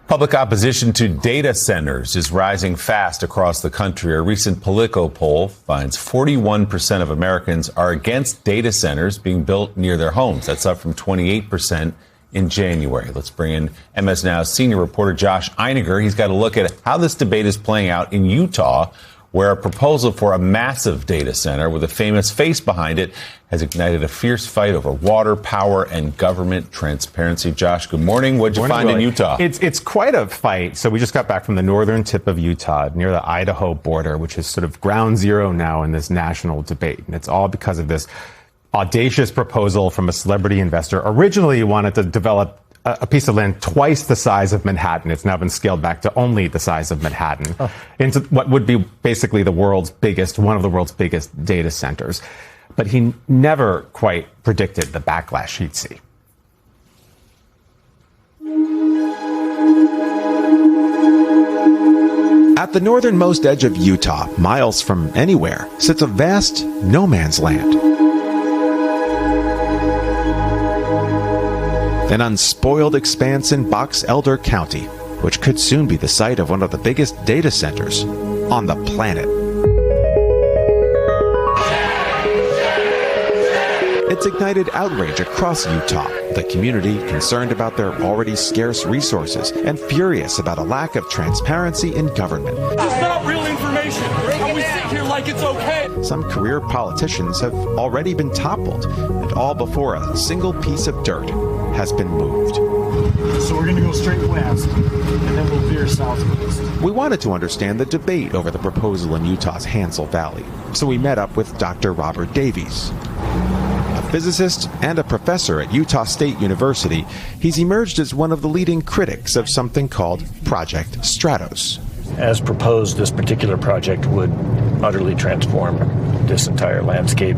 Public opposition to data centers is rising fast across the country. A recent Politico poll finds 41% of Americans are against data centers being built near their homes. That's up from 28% in January. Let's bring in MS Now's senior reporter Josh Einiger. He's got a look at how this debate is playing out in Utah, where a proposal for a massive data center with a famous face behind it has ignited a fierce fight over water, power, and government transparency. Josh, good morning. What'd you find in Utah? It's quite a fight. So we just got back from the northern tip of Utah, near the Idaho border, which is sort of ground zero now in this national debate. And it's all because of this audacious proposal from a celebrity investor. Originally, he wanted to develop a piece of land twice the size of Manhattan. It's now been scaled back to only the size of Manhattan into what would be basically one of the world's biggest data centers. But he never quite predicted the backlash he'd see. At the northernmost edge of Utah, miles from anywhere, sits a vast no man's land. An unspoiled expanse in Box Elder County, which could soon be the site of one of the biggest data centers on the planet. It's ignited outrage across Utah, the community concerned about their already scarce resources and furious about a lack of transparency in government. It's not real information, and we sit here like it's okay. Some career politicians have already been toppled, and all before a single piece of dirt has been moved. So we're going to go straight west, and then we'll veer southwest. We wanted to understand the debate over the proposal in Utah's Hansel Valley, so we met up with Dr. Robert Davies. A physicist and a professor at Utah State University, he's emerged as one of the leading critics of something called Project Stratos. As proposed, this particular project would utterly transform this entire landscape.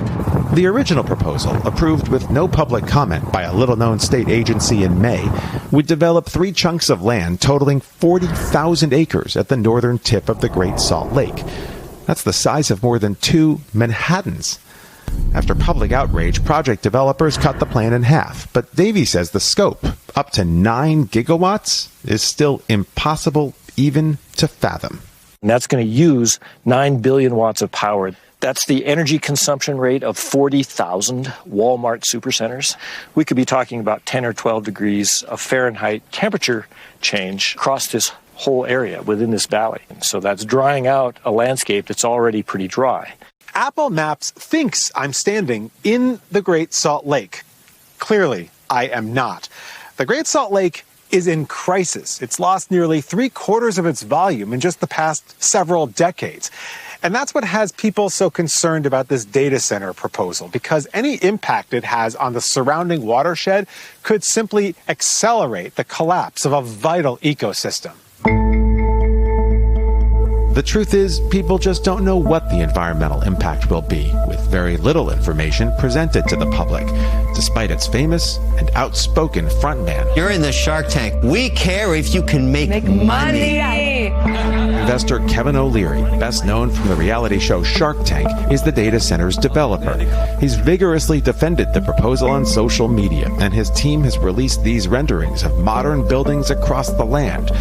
The original proposal, approved with no public comment by a little-known state agency in May, would develop 3 chunks of land totaling 40,000 acres at the northern tip of the Great Salt Lake. That's the size of more than 2 Manhattans. After public outrage, project developers cut the plan in half, but Davies says the scope, up to 9 gigawatts, is still impossible even to fathom. And that's going to use 9 billion watts of power. That's the energy consumption rate of 40,000 Walmart supercenters. We could be talking about 10 or 12 degrees of Fahrenheit temperature change across this whole area within this valley. So that's drying out a landscape that's already pretty dry. Apple Maps thinks I'm standing in the Great Salt Lake. Clearly, I am not. The Great Salt Lake is in crisis. It's lost nearly 3/4 of its volume in just the past several decades. And that's what has people so concerned about this data center proposal, because any impact it has on the surrounding watershed could simply accelerate the collapse of a vital ecosystem. The truth is, people just don't know what the environmental impact will be, with very little information presented to the public, despite its famous and outspoken frontman. You're in the Shark Tank. We care if you can make money. Investor Kevin O'Leary, best known from the reality show Shark Tank, is the data center's developer. He's vigorously defended the proposal on social media, and his team has released these renderings of modern buildings across the land.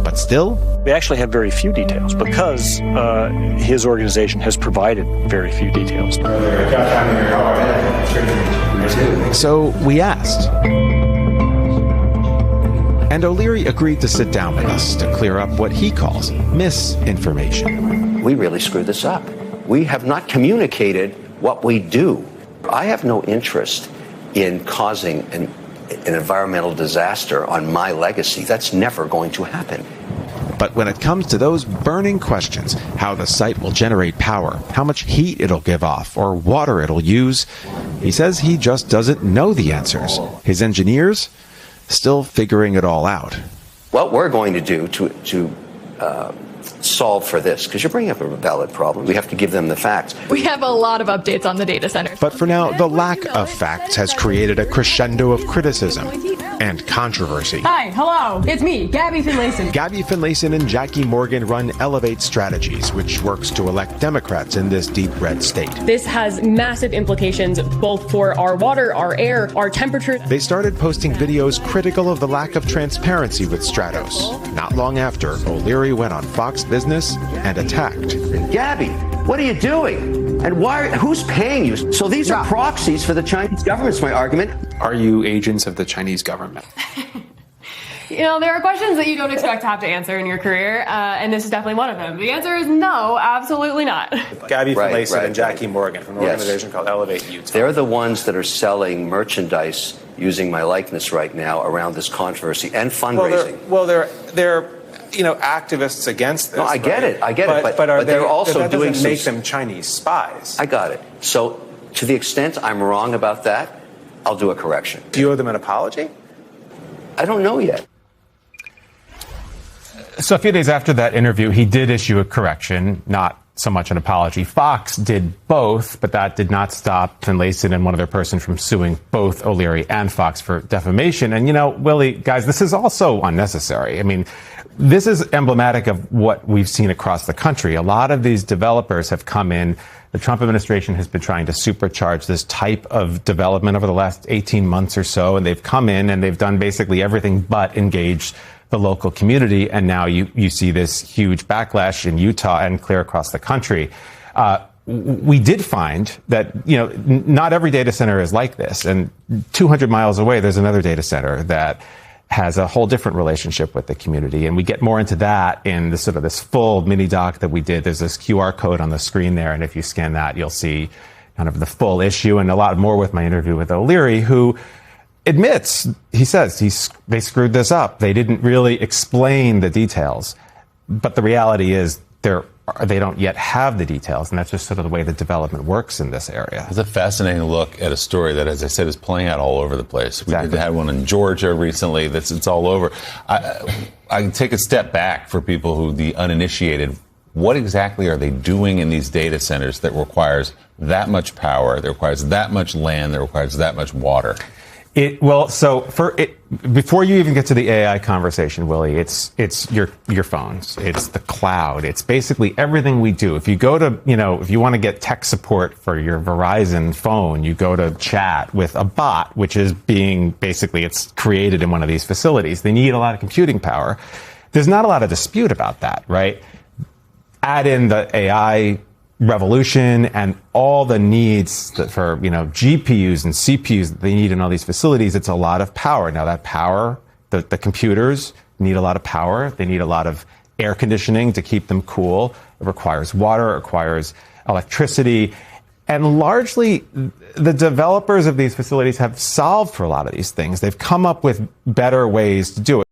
But still, We actually have very few details because his organization has provided very few details. So we asked. And O'Leary agreed to sit down with us to clear up what he calls misinformation. We really screwed this up. We have not communicated what we do. I have no interest in causing an environmental disaster on my legacy. That's never going to happen. But when it comes to those burning questions, how the site will generate power, how much heat it'll give off, or water it'll use, he says he just doesn't know the answers. His engineers still figuring it all out. What we're going to do to solve for this, because you're bringing up a valid problem, we have to give them the facts. We have a lot of updates on the data center. But for now, the lack of facts has created a crescendo of criticism. and controversy. Hi, hello, it's me, Gabby Finlayson. Gabby Finlayson and Jackie Morgan run Elevate Strategies, which works to elect Democrats in this deep red state. This has massive implications both for our water, our air, our temperature. They started posting videos critical of the lack of transparency with Stratos. Not long after, O'Leary went on Fox Business and attacked. Gabby, what are you doing? And why? Who's paying you? So these are proxies for the Chinese government, is my argument. Are you agents of the Chinese government? You know, there are questions that you don't expect to have to answer in your career, and this is definitely one of them. The answer is no, absolutely not. Gabby Finlayson and Jackie Morgan from an organization called Elevate Utah. They're the ones that are selling merchandise using my likeness right now around this controversy and fundraising. Well, they're activists against this. No, I get it. But they're also that doing doesn't make them Chinese spies. I got it. So to the extent I'm wrong about that, I'll do a correction. Do you owe them an apology? I don't know yet. So a few days after that interview, he did issue a correction, not so much an apology. Fox did both, but that did not stop Finlayson and one other person from suing both O'Leary and Fox for defamation. And, Willie, guys, this is also unnecessary. I mean, this is emblematic of what we've seen across the country. A lot of these developers have come in. The Trump administration has been trying to supercharge this type of development over the last 18 months or so, and they've come in and they've done basically everything but engage the local community. And now you see this huge backlash in Utah and clear across the country. We did find that, not every data center is like this. And 200 miles away, there's another data center that has a whole different relationship with the community. And we get more into that in this full mini doc that we did. There's this QR code on the screen there. And if you scan that, you'll see kind of the full issue and a lot more with my interview with O'Leary, who admits, he says, they screwed this up. They didn't really explain the details. But the reality is they don't yet have the details, and that's just sort of the way the development works in this area. It's a fascinating look at a story that, as I said, is playing out all over the place. Exactly. We had one in Georgia recently. It's all over. I can take a step back for people who, the uninitiated. What exactly are they doing in these data centers that requires that much power, that requires that much land, that requires that much water? Before you even get to the AI conversation, Willie, it's your phones, it's the cloud, it's basically everything we do. If you go to, if you want to get tech support for your Verizon phone, you go to chat with a bot, which is it's created in one of these facilities. They need a lot of computing power. There's not a lot of dispute about that, right? Add in the AI revolution and all the needs for, GPUs and CPUs that they need in all these facilities. It's a lot of power. Now that power, the computers need a lot of power. They need a lot of air conditioning to keep them cool. It requires water, it requires electricity. And largely the developers of these facilities have solved for a lot of these things. They've come up with better ways to do it.